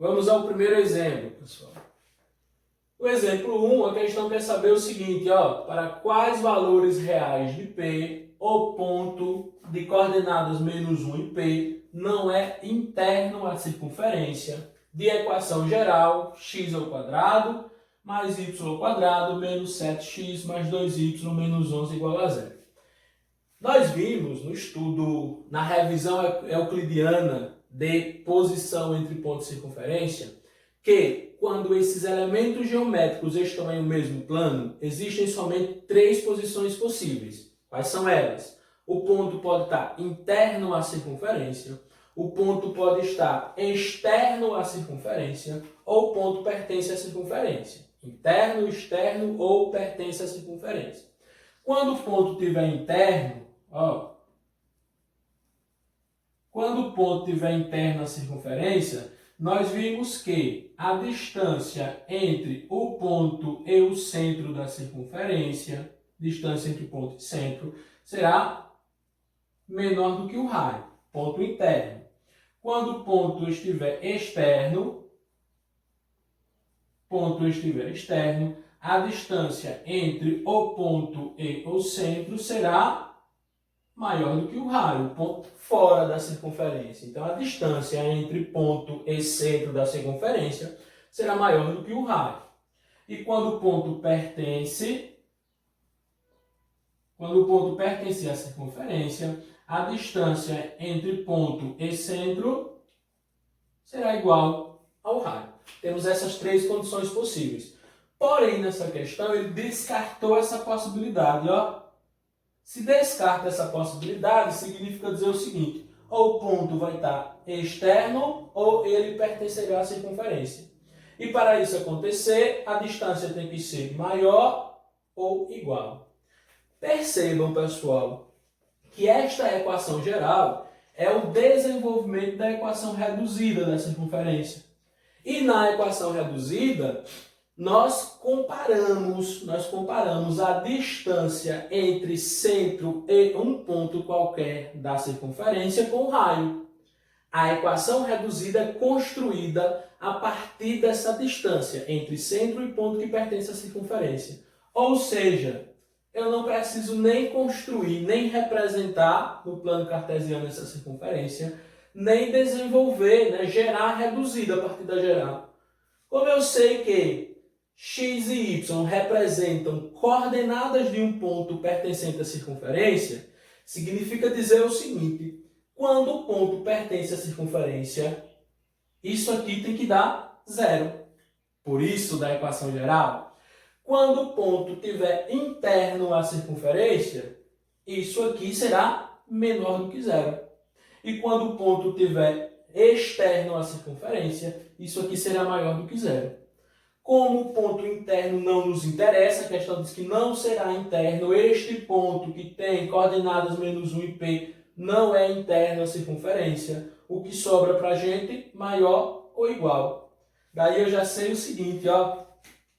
Vamos ao primeiro exemplo, pessoal. No exemplo 1, a questão quer saber o seguinte, ó, para quais valores reais de P o ponto de coordenadas menos 1 e P não é interno à circunferência de equação geral x ao quadrado mais y ao quadrado menos 7x mais 2y menos 11 igual a zero. Nós vimos no estudo, na revisão euclidiana de posição entre pontos de circunferência, que quando esses elementos geométricos estão em um mesmo plano, existem somente três posições possíveis. Quais são elas? O ponto pode estar interno à circunferência, o ponto pode estar externo à circunferência, ou o ponto pertence à circunferência. Interno, externo ou pertence à circunferência. Quando o ponto estiver interno, quando o ponto estiver interno à circunferência, nós vimos que a distância entre o ponto e o centro da circunferência, distância entre o ponto e centro, será menor do que o raio, ponto interno. Quando o ponto estiver externo, a distância entre o ponto e o centro será maior do que o raio, o ponto fora da circunferência. Então, a distância entre ponto e centro da circunferência será maior do que o raio. E quando o ponto pertence à circunferência, a distância entre ponto e centro será igual ao raio. Temos essas três condições possíveis. Porém, nessa questão, ele descartou essa possibilidade, ó. Se descarta essa possibilidade, significa dizer o seguinte, ou o ponto vai estar externo, ou ele pertencerá à circunferência. E para isso acontecer, a distância tem que ser maior ou igual. Percebam, pessoal, que esta equação geral é o desenvolvimento da equação reduzida da circunferência. E na equação reduzida, nós comparamos a distância entre centro e um ponto qualquer da circunferência com o raio. A equação reduzida é construída a partir dessa distância entre centro e ponto que pertence à circunferência. Ou seja, eu não preciso nem construir, nem representar no plano cartesiano essa circunferência, nem desenvolver, gerar reduzida a partir da geral. Como eu sei que x e y representam coordenadas de um ponto pertencente à circunferência, significa dizer o seguinte, quando o ponto pertence à circunferência, isso aqui tem que dar zero. Por isso, da equação geral, quando o ponto estiver interno à circunferência, isso aqui será menor do que zero. E quando o ponto estiver externo à circunferência, isso aqui será maior do que zero. Como o ponto interno não nos interessa, a questão diz que não será interno, este ponto que tem coordenadas menos 1 e P não é interno à circunferência. O que sobra para a gente, maior ou igual. Daí eu já sei o seguinte, ó,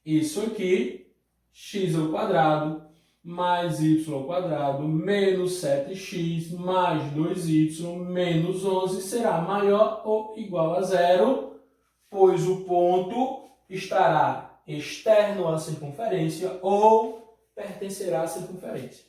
isso aqui, x ao quadrado mais y ao quadrado menos 7x mais 2y menos 11 será maior ou igual a zero, pois o ponto estará externo à circunferência ou pertencerá à circunferência.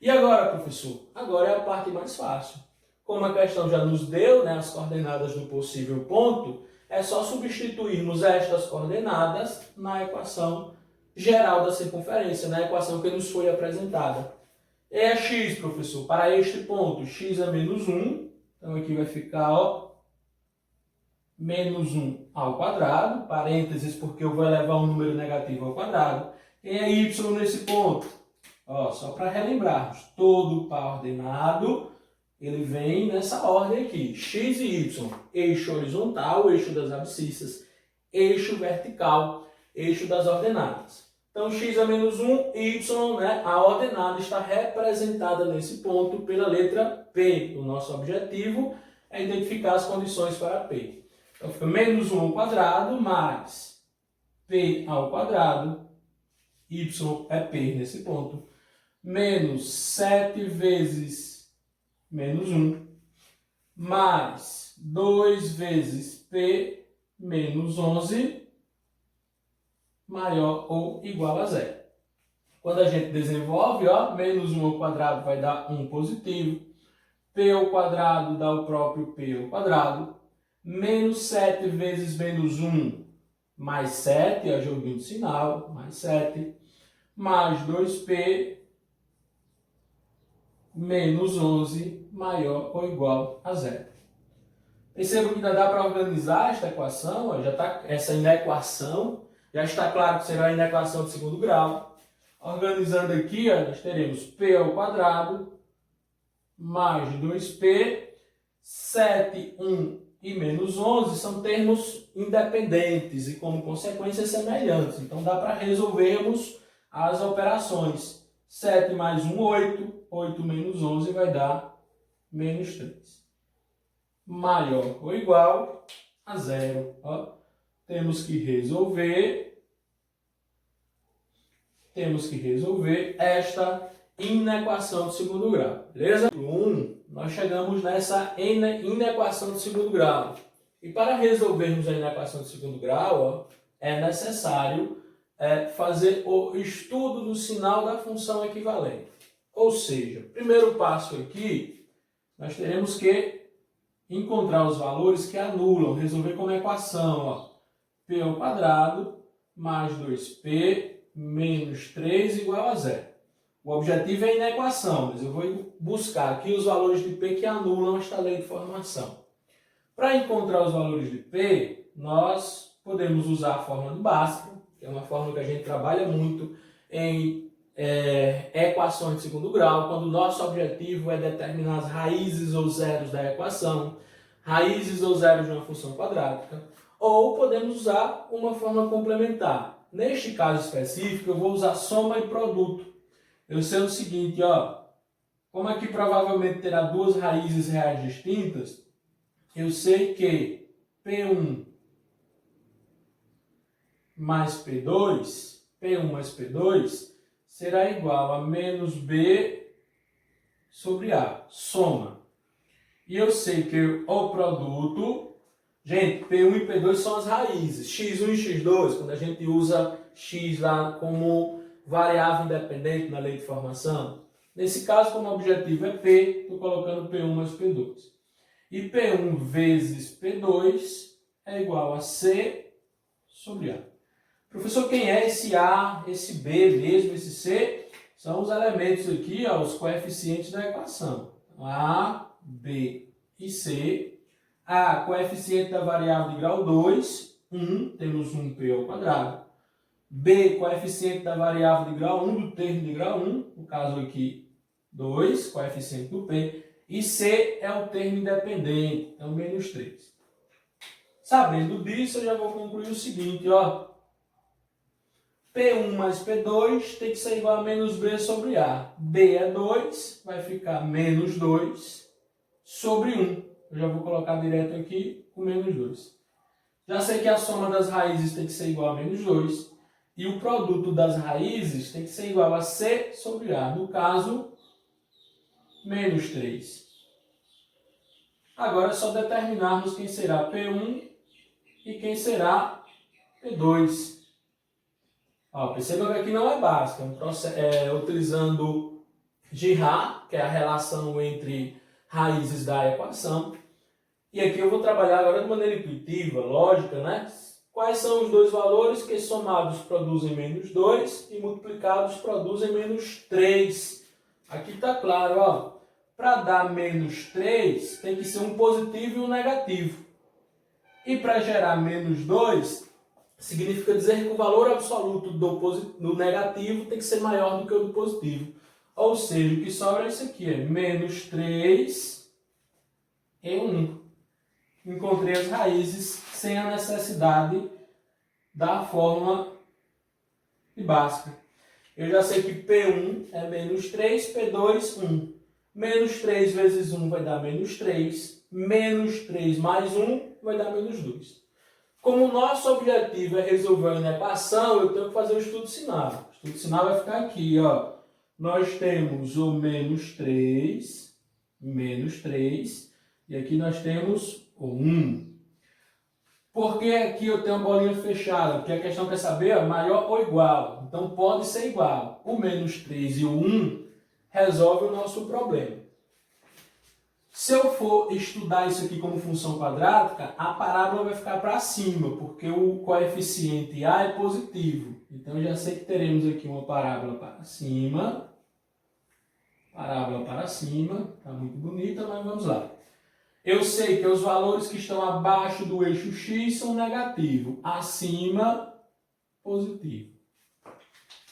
E agora, professor? Agora é a parte mais fácil. Como a questão já nos deu, as coordenadas do possível ponto, é só substituirmos estas coordenadas na equação geral da circunferência, na equação que nos foi apresentada. É x, professor, para este ponto, x é menos 1, então aqui vai ficar, ó, menos 1 ao quadrado, parênteses, porque eu vou levar um número negativo ao quadrado. Quem é y nesse ponto? Ó, só para relembrarmos, todo par ordenado, ele vem nessa ordem aqui, x e y, eixo horizontal, eixo das abscissas, eixo vertical, eixo das ordenadas. Então, x é menos 1, y, a ordenada está representada nesse ponto pela letra P. O nosso objetivo é identificar as condições para P. Então, fica menos 1 ao quadrado mais P ao quadrado, y é P nesse ponto, menos 7 vezes menos 1, mais 2 vezes P menos 11 maior ou igual a zero. Quando a gente desenvolve, ó, menos 1 ao quadrado vai dar 1 positivo. P ao quadrado dá o próprio P ao quadrado. Menos 7 vezes menos 1, mais 7, é joguinho de sinal, mais 7. Mais 2P, menos 11, maior ou igual a zero. Perceba que ainda dá para organizar esta equação, ó, já tá, essa inequação, já está claro que será a inequação de segundo grau. Organizando aqui, ó, nós teremos P ao quadrado, mais 2P, 7, 1 e menos 11 são termos independentes e, como consequência, semelhantes. Então, dá para resolvermos as operações. 7 mais 1, 8. 8 menos 11 vai dar menos 3. Maior ou igual a zero. Ó, temos que resolver esta inequação de segundo grau. Beleza? 1, nós chegamos nessa inequação de segundo grau. E para resolvermos a inequação de segundo grau, ó, é necessário fazer o estudo do sinal da função equivalente. Ou seja, primeiro passo aqui, nós teremos que encontrar os valores que anulam, resolver como equação. Ó, P ao quadrado mais 2P menos 3 igual a zero. O objetivo é a inequação, mas eu vou buscar aqui os valores de P que anulam esta lei de formação. Para encontrar os valores de P, nós podemos usar a fórmula de Bhaskara, que é uma fórmula que a gente trabalha muito em equações de segundo grau, quando o nosso objetivo é determinar as raízes ou zeros da equação, raízes ou zeros de uma função quadrática, ou podemos usar uma fórmula complementar. Neste caso específico, eu vou usar soma e produto. Eu sei o seguinte, ó, como aqui provavelmente terá duas raízes reais distintas, eu sei que P1 mais P2, será igual a menos B sobre A, soma. E eu sei que o produto, gente, P1 e P2 são as raízes, x1 e x2, quando a gente usa x lá como variável independente na lei de formação. Nesse caso, como objetivo é P, estou colocando P1 mais P2. E P1 vezes P2 é igual a C sobre A. Professor, quem é esse A, esse B mesmo, esse C? São os elementos aqui, ó, os coeficientes da equação. A, B e C. A, coeficiente da variável de grau 2, 1, temos 1P ao quadrado. B, coeficiente da variável de grau 1 do termo de grau 1, no caso aqui 2, coeficiente do P. E C é o termo independente, então menos 3. Sabendo disso, eu já vou concluir o seguinte, ó. P1 mais P2 tem que ser igual a menos B sobre A. B é 2, vai ficar menos 2 sobre 1. Eu já vou colocar direto aqui com menos 2. Já sei que a soma das raízes tem que ser igual a menos 2. E o produto das raízes tem que ser igual a C sobre A. No caso, menos 3. Agora é só determinarmos quem será P1 e quem será P2. Ó, perceba que aqui não é básico, utilizando Girard, que é a relação entre raízes da equação. E aqui eu vou trabalhar agora de maneira intuitiva, lógica, né? Quais são os dois valores que somados produzem menos 2 e multiplicados produzem menos 3? Aqui está claro, ó. Para dar menos 3, tem que ser um positivo e um negativo. E para gerar menos 2, significa dizer que o valor absoluto do negativo tem que ser maior do que o do positivo. Ou seja, o que sobra é isso aqui, é menos 3 e 1. Encontrei as raízes sem a necessidade da fórmula de Bhaskara. Eu já sei que P1 é menos 3, P2, 1. Menos 3 vezes 1 vai dar menos 3. Menos 3 mais 1 vai dar menos 2. Como o nosso objetivo é resolver uma equação, eu tenho que fazer o estudo sinal. O estudo sinal vai ficar aqui, ó. Nós temos o menos 3, e aqui nós temos o 1. Por que aqui eu tenho a bolinha fechada? Porque a questão quer saber maior ou igual. Então pode ser igual. O menos 3 e o 1 resolve o nosso problema. Se eu for estudar isso aqui como função quadrática, a parábola vai ficar para cima, porque o coeficiente A é positivo. Então eu já sei que teremos aqui uma parábola para cima. Parábola para cima. Está muito bonita, mas vamos lá. Eu sei que os valores que estão abaixo do eixo X são negativos, acima, positivo.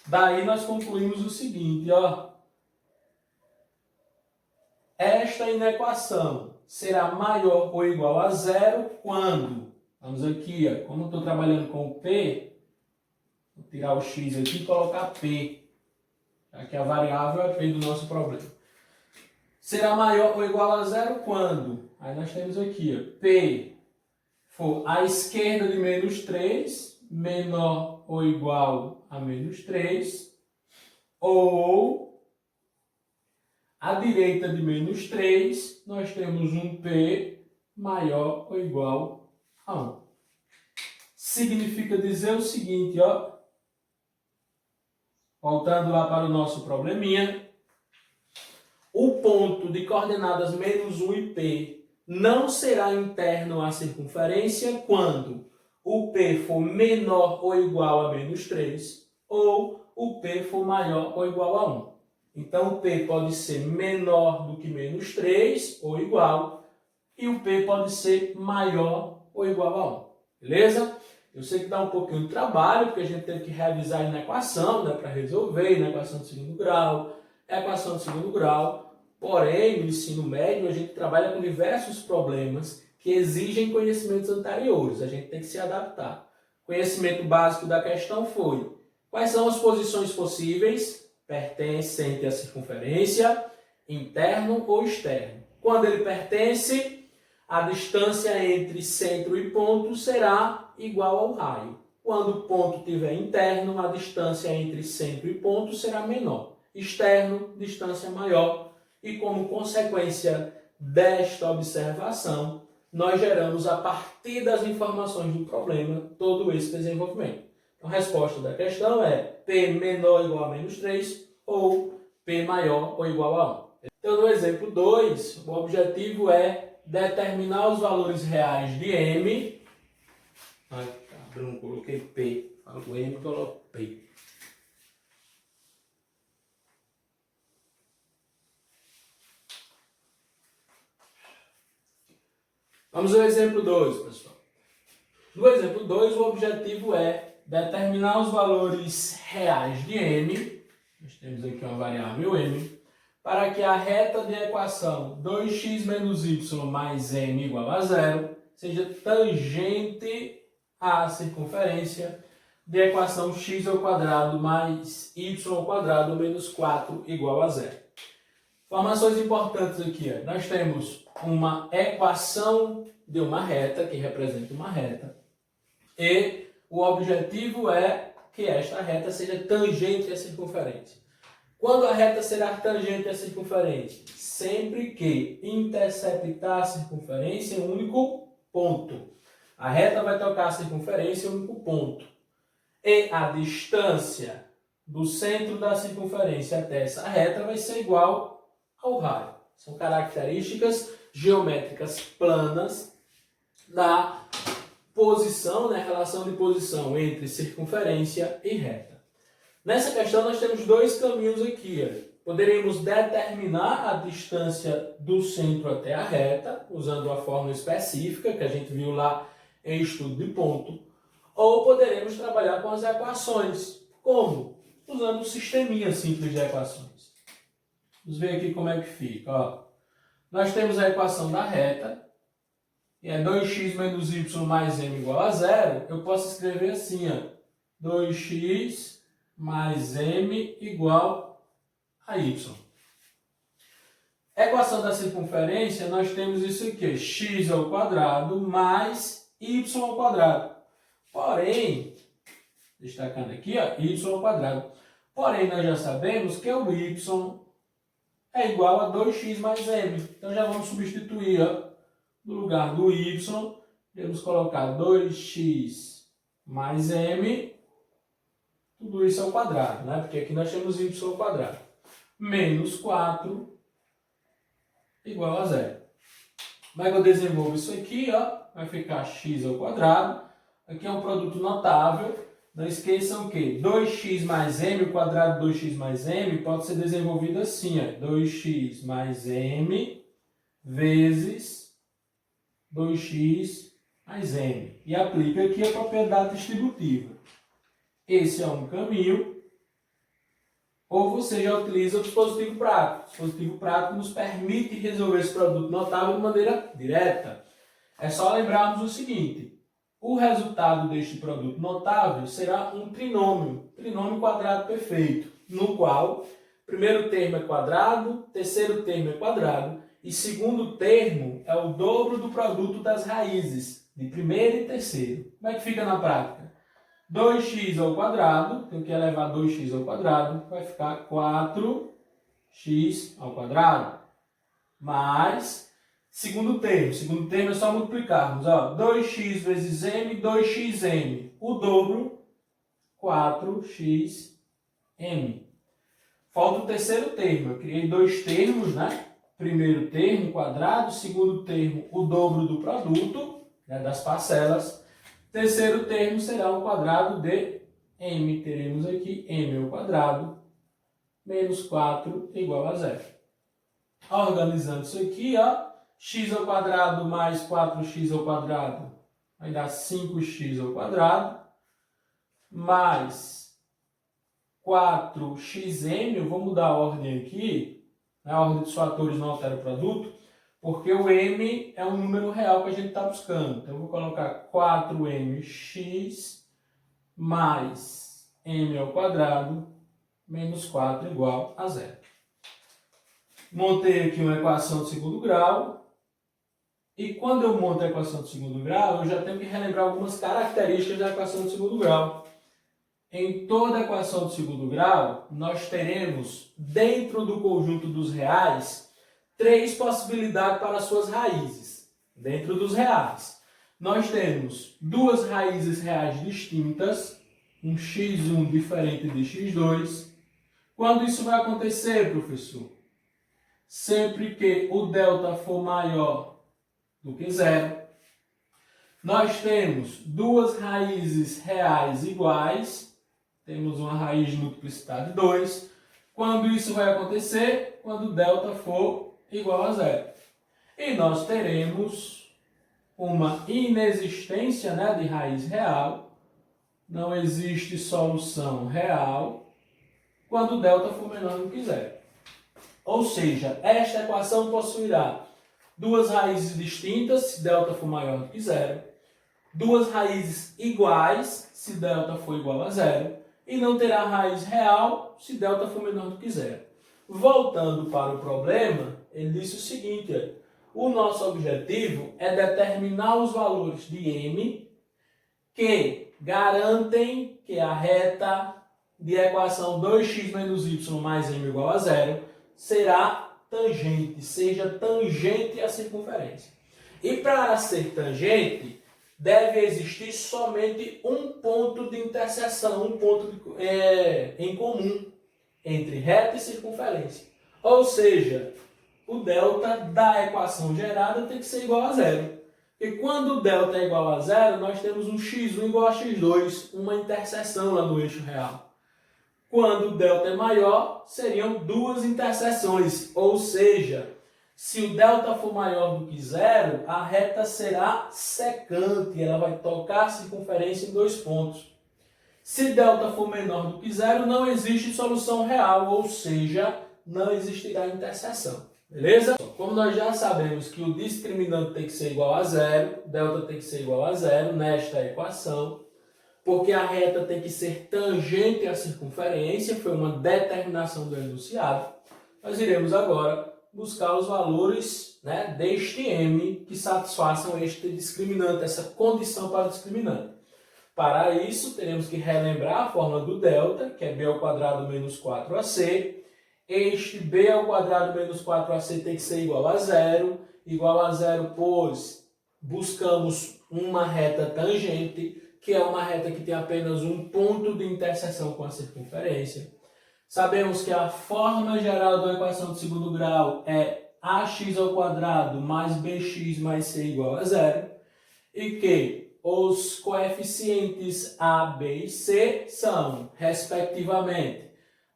Daí nós concluímos o seguinte, ó. Esta inequação será maior ou igual a zero quando, vamos aqui, ó, como eu estou trabalhando com o P, vou tirar o X aqui e colocar P, já que a variável é P do nosso problema. Será maior ou igual a zero quando? Aí nós temos aqui, ó, P for à esquerda de menos 3, menor ou igual a menos 3, ou à direita de menos 3, nós temos um P maior ou igual a 1. Significa dizer o seguinte, ó, voltando lá para o nosso probleminha, o ponto de coordenadas menos 1 e P não será interno à circunferência quando o P for menor ou igual a menos 3 ou o P for maior ou igual a 1. Então, o P pode ser menor do que menos 3 ou igual e o P pode ser maior ou igual a 1. Beleza? Eu sei que dá um pouquinho de trabalho, porque a gente teve que revisar na equação, né, para resolver, na equação de segundo grau, equação de segundo grau. Porém, no ensino médio, a gente trabalha com diversos problemas que exigem conhecimentos anteriores. A gente tem que se adaptar. Conhecimento básico da questão foi: quais são as posições possíveis? Pertencente à circunferência, interno ou externo. Quando ele pertence, a distância entre centro e ponto será igual ao raio. Quando o ponto estiver interno, a distância entre centro e ponto será menor. Externo, distância maior. E como consequência desta observação, nós geramos, a partir das informações do problema, todo esse desenvolvimento. Então, a resposta da questão é P menor ou igual a menos 3 ou P maior ou igual a 1. Então, no exemplo 2, o objetivo é determinar os valores reais de M. Ai, cabrão, coloquei P. Falo M, coloco P. Vamos ao exemplo 2, pessoal. No exemplo 2, o objetivo é determinar os valores reais de M. Nós temos aqui uma variável M. Para que a reta de equação 2x menos y mais m igual a zero seja tangente à circunferência de equação x ao quadrado mais y ao quadrado menos 4 igual a zero. Informações importantes aqui. Nós temos uma equação de uma reta, que representa uma reta, e o objetivo é que esta reta seja tangente à circunferência. Quando a reta será tangente à circunferência? Sempre que interceptar a circunferência em um único ponto. A reta vai tocar a circunferência em um único ponto. E a distância do centro da circunferência até essa reta vai ser igual ao raio. São características geométricas planas da posição, né, relação de posição entre circunferência e reta. Nessa questão nós temos dois caminhos aqui. Poderíamos determinar a distância do centro até a reta, usando a fórmula específica que a gente viu lá em estudo de ponto, ou poderemos trabalhar com as equações. Como? Usando um sisteminha simples de equações. Vamos ver aqui como é que fica. Ó. Nós temos a equação da reta, e é 2x menos y mais m igual a zero. Eu posso escrever assim, ó, 2x mais m igual a y. Equação da circunferência, nós temos isso aqui, x ao quadrado mais y ao quadrado. Porém, destacando aqui, ó, y ao quadrado. Porém, nós já sabemos que o y é igual a 2x mais m. Então, já vamos substituir, ó, no lugar do y, Iremos colocar 2x mais m, tudo isso ao quadrado, né? Porque aqui nós temos y ao quadrado. Menos 4 igual a zero. Como é que eu desenvolvo isso aqui? Ó? Vai ficar x ao quadrado. Aqui é um produto notável. Não esqueçam que 2x mais m, o quadrado de 2x mais m, pode ser desenvolvido assim. Ó, 2x mais m vezes 2x mais m. E aplica aqui a propriedade distributiva. Esse é um caminho. Ou você já utiliza o dispositivo prático. O dispositivo prático nos permite resolver esse produto notável de maneira direta. É só lembrarmos o seguinte. O resultado deste produto notável será um trinômio quadrado perfeito, no qual primeiro termo é quadrado, terceiro termo é quadrado e segundo termo é o dobro do produto das raízes, de primeiro e terceiro. Como é que fica na prática? 2x ao quadrado, tenho que elevar 2x ao quadrado, vai ficar 4x ao quadrado, mais segundo termo é só multiplicarmos, ó, 2x vezes m, 2xm, o dobro, 4xm. Falta o terceiro termo, eu criei dois termos, né? Primeiro termo, quadrado, segundo termo, o dobro do produto, né, das parcelas. Terceiro termo será o quadrado de m, teremos aqui m ao quadrado, menos 4 igual a zero. Organizando isso aqui, ó, x ao quadrado mais 4x ao quadrado vai dar 5x ao quadrado, mais 4xm, eu vou mudar a ordem aqui, a ordem dos fatores não altera o produto, porque o m é um número real que a gente está buscando. Então, eu vou colocar 4mx mais m ao quadrado menos 4 igual a zero. Montei aqui uma equação de segundo grau. E quando eu monto a equação de segundo grau, eu já tenho que relembrar algumas características da equação de segundo grau. Em toda equação de segundo grau, nós teremos, dentro do conjunto dos reais, três possibilidades para suas raízes. Dentro dos reais, nós temos duas raízes reais distintas, um x1 diferente de x2. Quando isso vai acontecer, professor? Sempre que o delta for maior do que zero. Nós temos duas raízes reais iguais. Temos uma raiz de multiplicidade de 2. Quando isso vai acontecer? Quando delta for igual a zero. E nós teremos uma inexistência, né, de raiz real. Não existe solução real quando delta for menor do que zero. Ou seja, esta equação possuirá duas raízes distintas, se delta for maior do que zero. Duas raízes iguais, se delta for igual a zero. E não terá raiz real, se delta for menor do que zero. Voltando para o problema, ele disse o seguinte, o nosso objetivo é determinar os valores de m que garantem que a reta de equação 2x menos y mais m igual a zero será tangente, seja tangente à circunferência. E para ser tangente, deve existir somente um ponto de interseção, um ponto em comum entre reta e circunferência. Ou seja, o delta da equação gerada tem que ser igual a zero. E quando o delta é igual a zero, nós temos um x1 igual a x2, uma interseção lá no eixo real. Quando o delta é maior, seriam duas interseções, ou seja, se o delta for maior do que zero, a reta será secante, ela vai tocar a circunferência em dois pontos. Se delta for menor do que zero, não existe solução real, ou seja, não existirá interseção. Beleza? Como nós já sabemos que o discriminante tem que ser igual a zero, delta tem que ser igual a zero nesta equação, porque a reta tem que ser tangente à circunferência, foi uma determinação do enunciado. Nós iremos agora buscar os valores, né, deste m que satisfaçam este discriminante, essa condição para o discriminante. Para isso, teremos que relembrar a fórmula do delta, que é b ao quadrado menos 4ac. Este b ao quadrado menos 4ac tem que ser igual a zero, pois buscamos uma reta tangente, que é uma reta que tem apenas um ponto de interseção com a circunferência. Sabemos que a forma geral da equação de segundo grau é ax² mais bx mais c igual a zero. E que os coeficientes a, b e c são, respectivamente,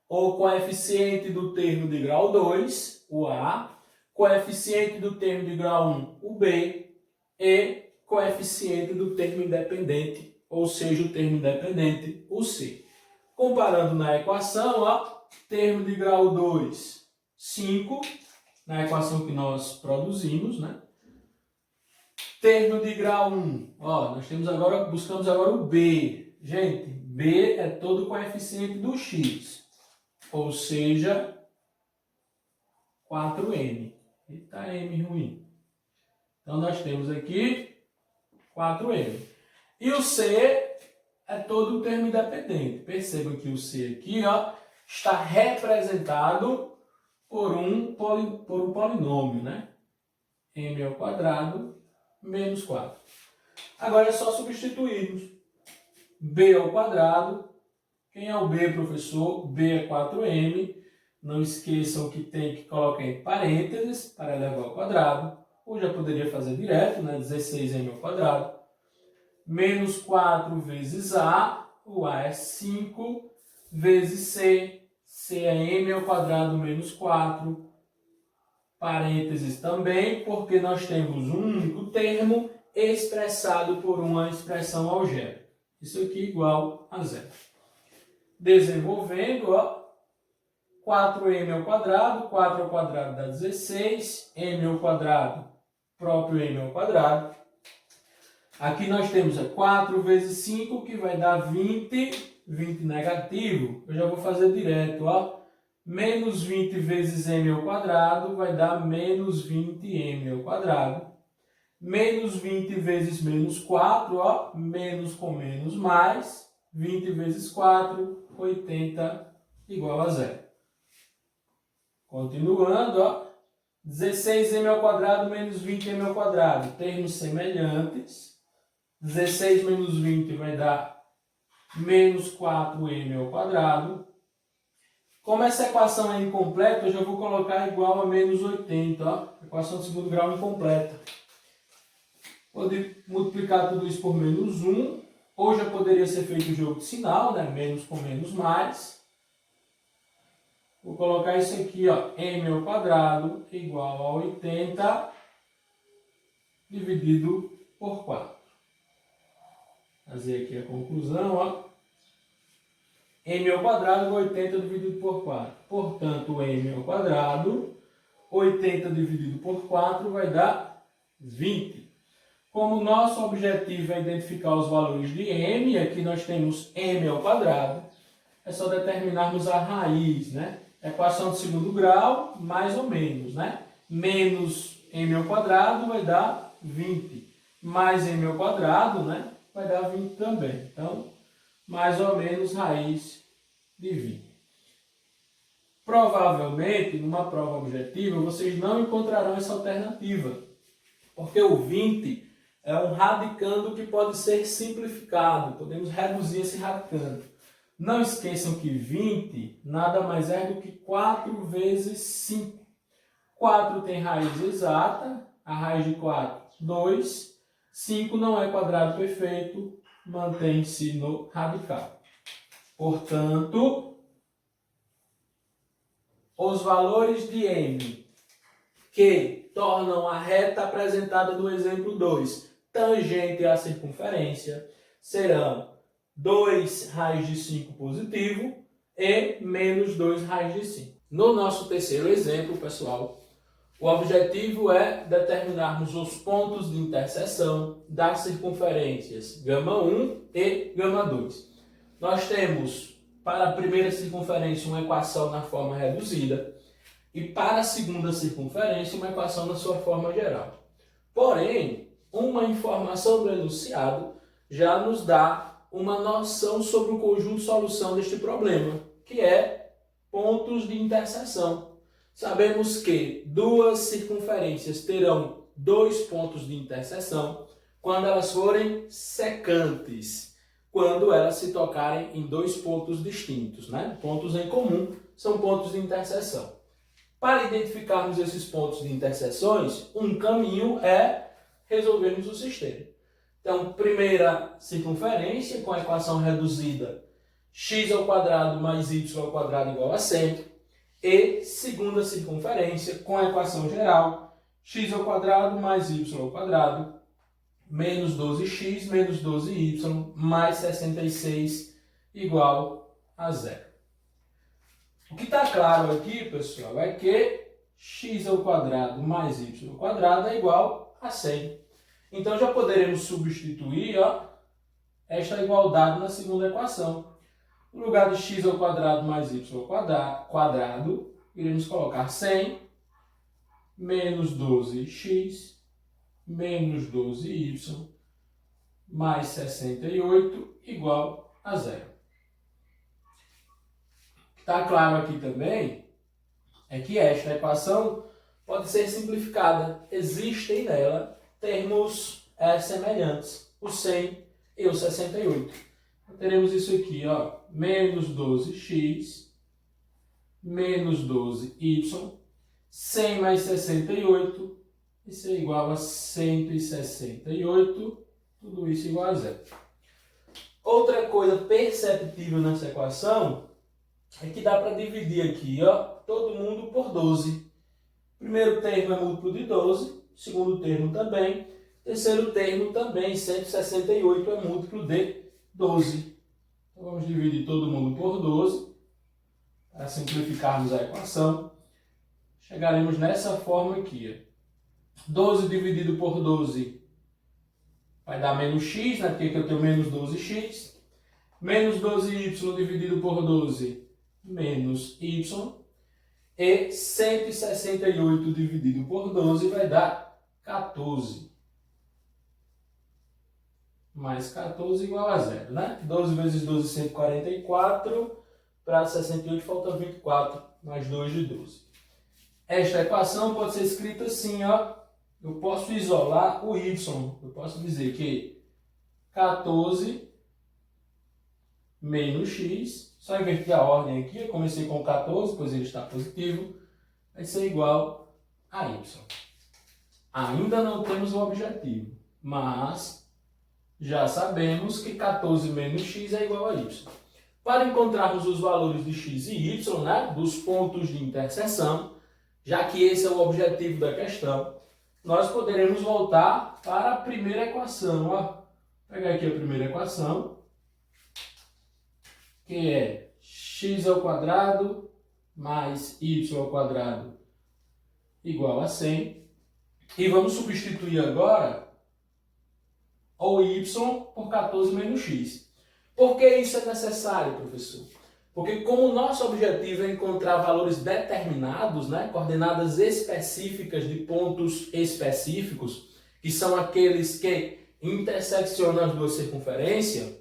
o coeficiente do termo de grau 2, o a, coeficiente do termo de grau 1, o b, e coeficiente do termo independente, ou seja, o termo independente, o c. Comparando na equação, ó, termo de grau 2, 5, na equação que nós produzimos, né? Termo de grau 1, ó, nós temos agora, buscamos agora o b. Gente, b é todo o coeficiente do x, ou seja, 4m. Eita, m ruim. Então, nós temos aqui 4m. E o c é todo o termo independente. Perceba que o C aqui, ó, está representado por um polinômio, né? m² menos 4. Agora é só substituirmos. b². Quem é o b, professor? b é 4m. Não esqueçam que tem que colocar em parênteses para elevar ao quadrado. Ou já poderia fazer direto, né? 16m². Menos 4 vezes A, o A é 5, vezes C, C é m² menos 4, parênteses também, porque nós temos um único termo expressado por uma expressão algébrica. Isso aqui é igual a zero. Desenvolvendo, ó, 4m², 4² dá 16, m², próprio m². Aqui nós temos 4 vezes 5, que vai dar 20, 20 negativo. Eu já vou fazer direto, ó. Menos 20 vezes m² vai dar menos 20m². Menos 20 vezes menos 4, ó. Menos com menos mais. 20 vezes 4, 80, igual a zero. Continuando, ó. 16m² menos 20m². Termos semelhantes. 16 menos 20 vai dar menos 4m². Como essa equação é incompleta, eu já vou colocar igual a menos 80. Ó. Equação de segundo grau incompleta. Vou multiplicar tudo isso por menos 1. Ou já poderia ser feito o jogo de sinal, né? Menos com menos mais. Vou colocar isso aqui, ó, m² igual a 80 dividido por 4. Fazer aqui a conclusão, ó. m² igual a 80 dividido por 4. Portanto, m², 80 dividido por 4 vai dar 20. Como o nosso objetivo é identificar os valores de m, aqui nós temos m², é só determinarmos a raiz, né? Equação de segundo grau, mais ou menos, né? Menos m² vai dar 20. Mais m², né? Vai dar 20 também. Então, mais ou menos raiz de 20. Provavelmente, numa prova objetiva, vocês não encontrarão essa alternativa. Porque o 20 é um radicando que pode ser simplificado. Podemos reduzir esse radicando. Não esqueçam que 20 nada mais é do que 4 vezes 5. 4 tem raiz exata. A raiz de 4, 2. 5 não é quadrado perfeito, mantém-se no radical. Portanto, os valores de m que tornam a reta apresentada no exemplo 2 tangente à circunferência serão 2 raiz de 5 positivo e menos 2 raiz de 5. No nosso terceiro exemplo, pessoal, o objetivo é determinarmos os pontos de interseção das circunferências γ1 e γ2. Nós temos para a primeira circunferência uma equação na forma reduzida e para a segunda circunferência uma equação na sua forma geral. Porém, uma informação do enunciado já nos dá uma noção sobre o conjunto de solução deste problema, que é pontos de interseção. Sabemos que duas circunferências terão dois pontos de interseção. quando elas forem secantes, quando elas se tocarem em dois pontos distintos, né? Pontos em comum são pontos de interseção. Para identificarmos esses pontos de interseções, um caminho é resolvermos o sistema. Então, primeira circunferência com a equação reduzida x² mais y² igual a 100. E segunda circunferência com a equação geral x² mais y² menos 12x menos 12y mais 66 igual a 0. O que está claro aqui, pessoal, é que x² mais y² é igual a 100. Então, já poderemos substituir esta igualdade na segunda equação. No lugar de x² mais y², iremos colocar 100 menos 12x menos 12y mais 68 igual a 0. O que está claro aqui também é que esta equação pode ser simplificada. Existem nela termos semelhantes, o 100 e o 68. Então, teremos isso aqui, menos 12x menos 12y, 100 mais 68, isso é igual a 168, tudo isso igual a 0. Outra coisa perceptível nessa equação é que dá para dividir aqui, todo mundo por 12. Primeiro termo é múltiplo de 12, segundo termo também, terceiro termo também, 168 é múltiplo de 12. Então vamos dividir todo mundo por 12, para simplificarmos a equação. Chegaremos nessa forma aqui. 12 dividido por 12 vai dar menos x, né? Porque aqui eu tenho menos 12x. Menos 12y dividido por 12, menos y. E 168 dividido por 12 vai dar 14. Mais 14 igual a 0, né? 12 vezes 12, 144. Para 68 falta 24, mais 2 de 12. Esta equação pode ser escrita assim, Eu posso isolar o y. Eu posso dizer que 14 menos x, só inverter a ordem aqui, eu comecei com 14, pois ele está positivo, vai ser igual a y. Ainda não temos o objetivo, mas já sabemos que 14 menos x é igual a y. Para encontrarmos os valores de x e y, né, dos pontos de interseção, já que esse é o objetivo da questão, nós poderemos voltar para a primeira equação. Vou pegar aqui a primeira equação, que é x² mais y² igual a 100. E vamos substituir agora o y por 14 menos x. Por que isso é necessário, professor? Porque como o nosso objetivo é encontrar valores determinados, né, coordenadas específicas de pontos específicos, que são aqueles que interseccionam as duas circunferências,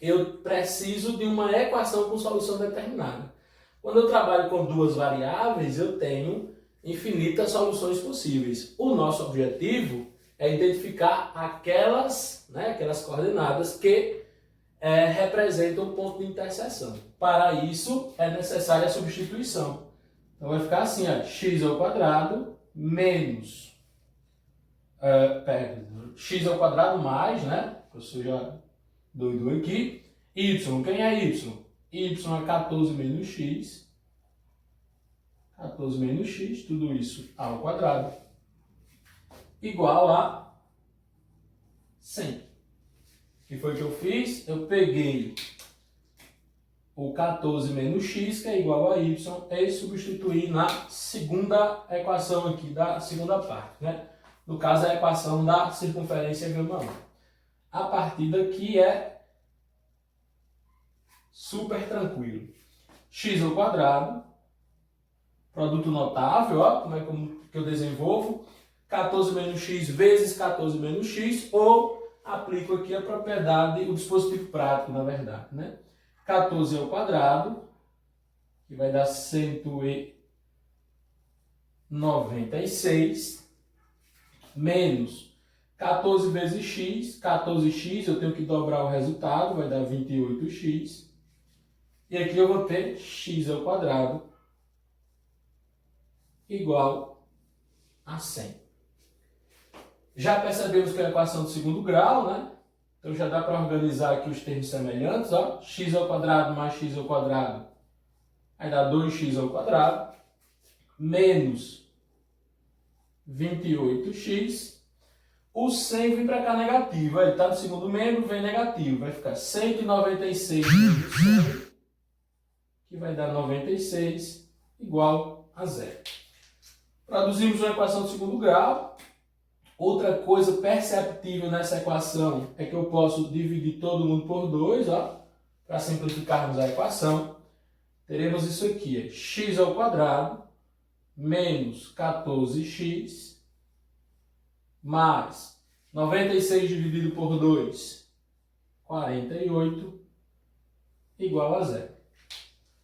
eu preciso de uma equação com solução determinada. Quando eu trabalho com duas variáveis, eu tenho infinitas soluções possíveis. O nosso objetivo é identificar aquelas coordenadas que representam o ponto de interseção. Para isso, é necessária a substituição. Então, vai ficar assim, x² menos... x² mais, né? Eu sou já doido aqui. Y, quem é y? Y é 14 menos x. 14 menos x, tudo isso ao quadrado. Igual a 100. O que foi que eu fiz? Eu peguei o 14 menos x, que é igual a y, e substituí na segunda equação aqui da segunda parte, né? No caso, a equação da circunferência gama 1. A partir daqui é super tranquilo. x², produto notável, como é que eu desenvolvo? 14 menos x vezes 14 menos x, ou aplico aqui a propriedade, o dispositivo prático, na verdade, né? 14 ao quadrado, que vai dar 196, menos 14 vezes x, 14x, eu tenho que dobrar o resultado, vai dar 28x. E aqui eu vou ter x ao quadrado igual a 100. Já percebemos que é a equação do segundo grau, né? Então já dá para organizar aqui os termos semelhantes, ó. X ao quadrado mais x ao quadrado vai dar 2x ao quadrado menos 28x. O 100 vem para cá negativo, ele está no segundo membro, vem negativo, vai ficar 196 menos 100, que vai dar 96, igual a zero. Produzimos uma equação do segundo grau. Outra coisa perceptível nessa equação é que eu posso dividir todo mundo por 2, para simplificarmos a equação. Teremos isso aqui, x ao quadrado menos 14x mais 96 dividido por 2, 48, igual a zero.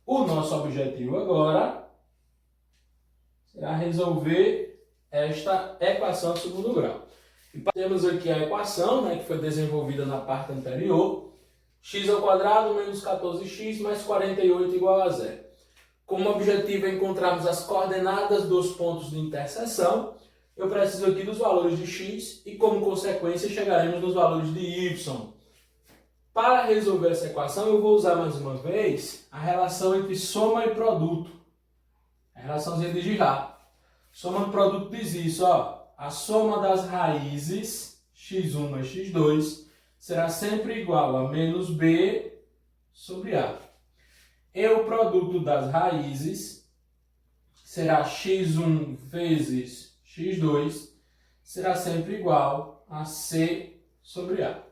O nosso objetivo agora será resolver esta equação de segundo grau. E temos aqui a equação, né, que foi desenvolvida na parte anterior. X ao quadrado menos 14x mais 48 igual a zero. Como objetivo é encontrarmos as coordenadas dos pontos de interseção, eu preciso aqui dos valores de x e, como consequência, chegaremos nos valores de y. Para resolver essa equação, eu vou usar mais uma vez a relação entre soma e produto. A relaçãozinha de Girard. Soma do produto diz isso, a soma das raízes, x1 mais x2, será sempre igual a menos b sobre a. E o produto das raízes será x1 vezes x2, será sempre igual a c sobre a.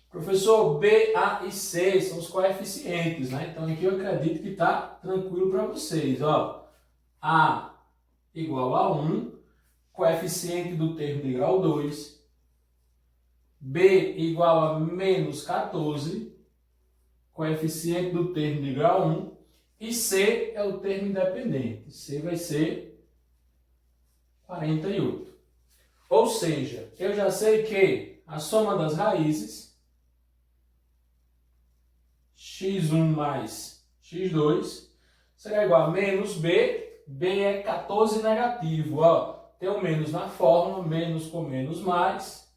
Professor, b, a e c são os coeficientes, né? Então aqui eu acredito que está tranquilo para vocês, a igual a 1, coeficiente do termo de grau 2, b igual a menos 14, coeficiente do termo de grau 1, e c é o termo independente, c vai ser 48. Ou seja, eu já sei que a soma das raízes, x1 mais x2, será igual a menos b. B é 14 negativo, tem o menos na fórmula, menos com menos mais,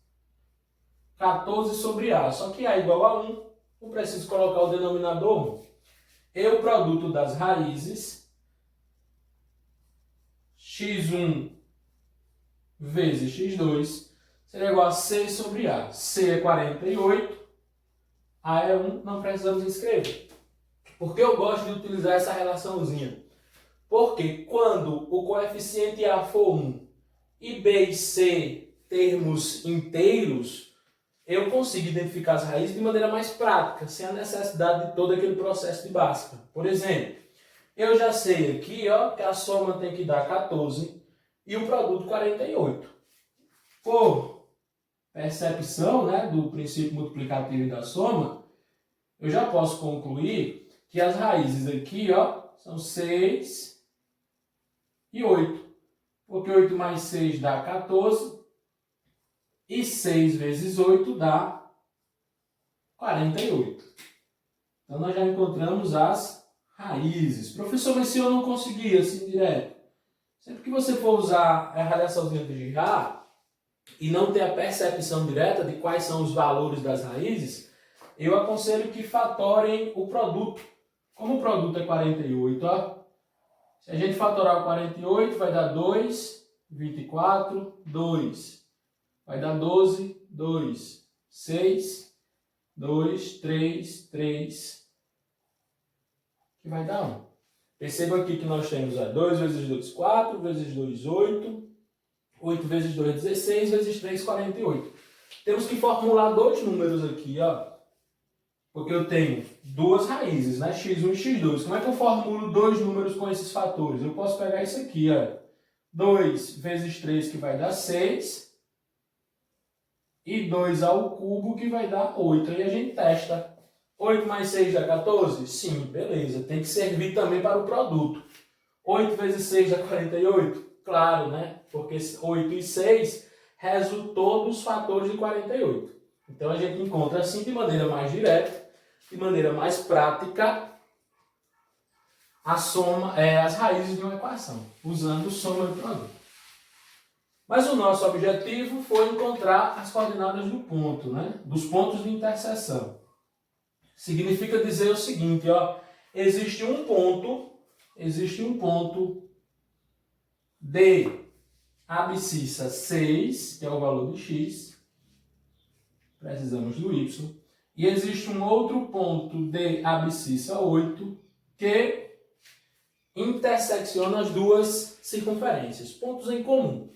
14 sobre A. Só que A igual a 1, eu preciso colocar o denominador 1. E o produto das raízes, x1 vezes x2, será igual a C sobre A. C é 48, A é 1, não precisamos escrever. Por que eu gosto de utilizar essa relaçãozinha? Porque quando o coeficiente A for 1 e B e C termos inteiros, eu consigo identificar as raízes de maneira mais prática, sem a necessidade de todo aquele processo de Bhaskara. Por exemplo, eu já sei aqui que a soma tem que dar 14 e o produto 48. Por percepção, né, do princípio multiplicativo e da soma, eu já posso concluir que as raízes aqui são 6 e 8, porque 8 mais 6 dá 14, e 6 vezes 8 dá 48. Então, nós já encontramos as raízes. Professor, mas se eu não conseguir assim direto? Sempre que você for usar a relaçãozinha de Girard e não ter a percepção direta de quais são os valores das raízes, eu aconselho que fatorem o produto. Como o produto é 48, se a gente fatorar o 48, vai dar 2, 24, 2. Vai dar 12, 2, 6, 2, 3, 3, que vai dar 1. Perceba aqui que nós temos 2 vezes 2, 4, vezes 2, 8, 8 vezes 2, 16, vezes 3, 48. Temos que formular dois números aqui, porque eu tenho duas raízes, né? x1 e x2. Como é que eu formulo dois números com esses fatores? Eu posso pegar isso aqui, 2 vezes 3, que vai dar 6, e 2 ao cubo, que vai dar 8. Aí a gente testa. 8 mais 6 dá 14? Sim, beleza. Tem que servir também para o produto. 8 vezes 6 dá 48? Claro, né? Porque 8 e 6 resultou dos fatores de 48. Então, a gente encontra assim de maneira mais direta, de maneira mais prática, as raízes de uma equação, usando soma de produto. Mas o nosso objetivo foi encontrar as coordenadas do ponto, né? Dos pontos de interseção. Significa dizer o seguinte, ó, existe um ponto de abscissa 6, que é o valor de x, precisamos do y, e existe um outro ponto de abscissa 8 que intersecciona as duas circunferências, pontos em comum.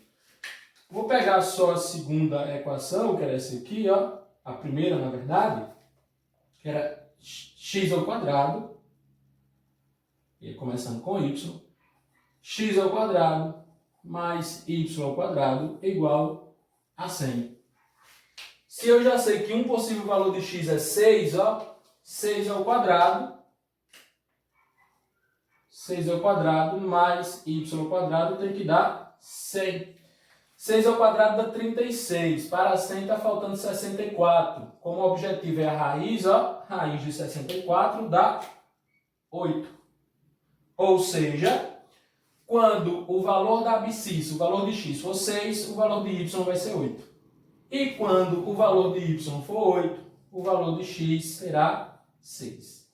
Vou pegar só a segunda equação, que era essa aqui, ó, a primeira, na verdade, que era x ao quadrado, e começando com y, x ao quadrado mais y ao quadrado é igual a 100. Se eu já sei que um possível valor de x é 6, ó, 6 ao quadrado mais y ao quadrado tem que dar 100. 6 ao quadrado dá 36. Para 100 está faltando 64. Como o objetivo é a raiz, ó, raiz de 64 dá 8. Ou seja, quando o valor da abscissa, o valor de x for 6, o valor de y vai ser 8. E quando o valor de y for 8, o valor de x será 6.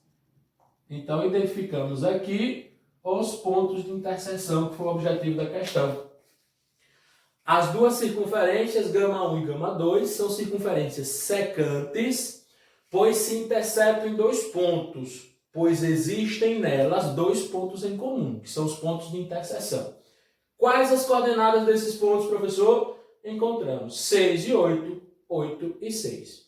Então, identificamos aqui os pontos de interseção, que foi o objetivo da questão. As duas circunferências, γ1 e γ2, são circunferências secantes, pois se interceptam em dois pontos, pois existem nelas dois pontos em comum, que são os pontos de interseção. Quais as coordenadas desses pontos, professor? Encontramos 6 e 8, 8 e 6.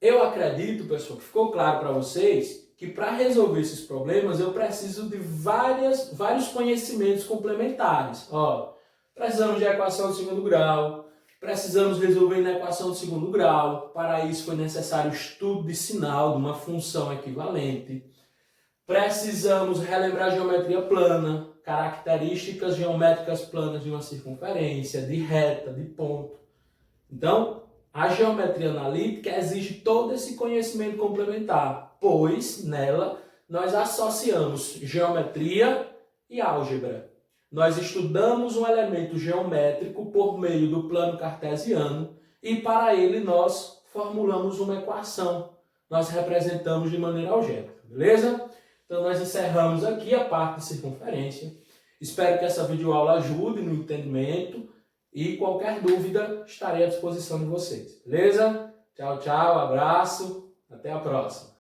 Eu acredito, pessoal, que ficou claro para vocês que para resolver esses problemas eu preciso de vários conhecimentos complementares. Ó, precisamos de equação de segundo grau, precisamos resolver na equação de segundo grau, para isso foi necessário estudo de sinal de uma função equivalente. Precisamos relembrar geometria plana, características geométricas planas de uma circunferência, de reta, de ponto. Então, a geometria analítica exige todo esse conhecimento complementar, pois nela nós associamos geometria e álgebra. Nós estudamos um elemento geométrico por meio do plano cartesiano e para ele nós formulamos uma equação. Nós representamos de maneira algébrica, beleza? Então nós encerramos aqui a parte de circunferência. Espero que essa videoaula ajude no entendimento e qualquer dúvida estarei à disposição de vocês, beleza? Tchau, tchau, abraço, até a próxima.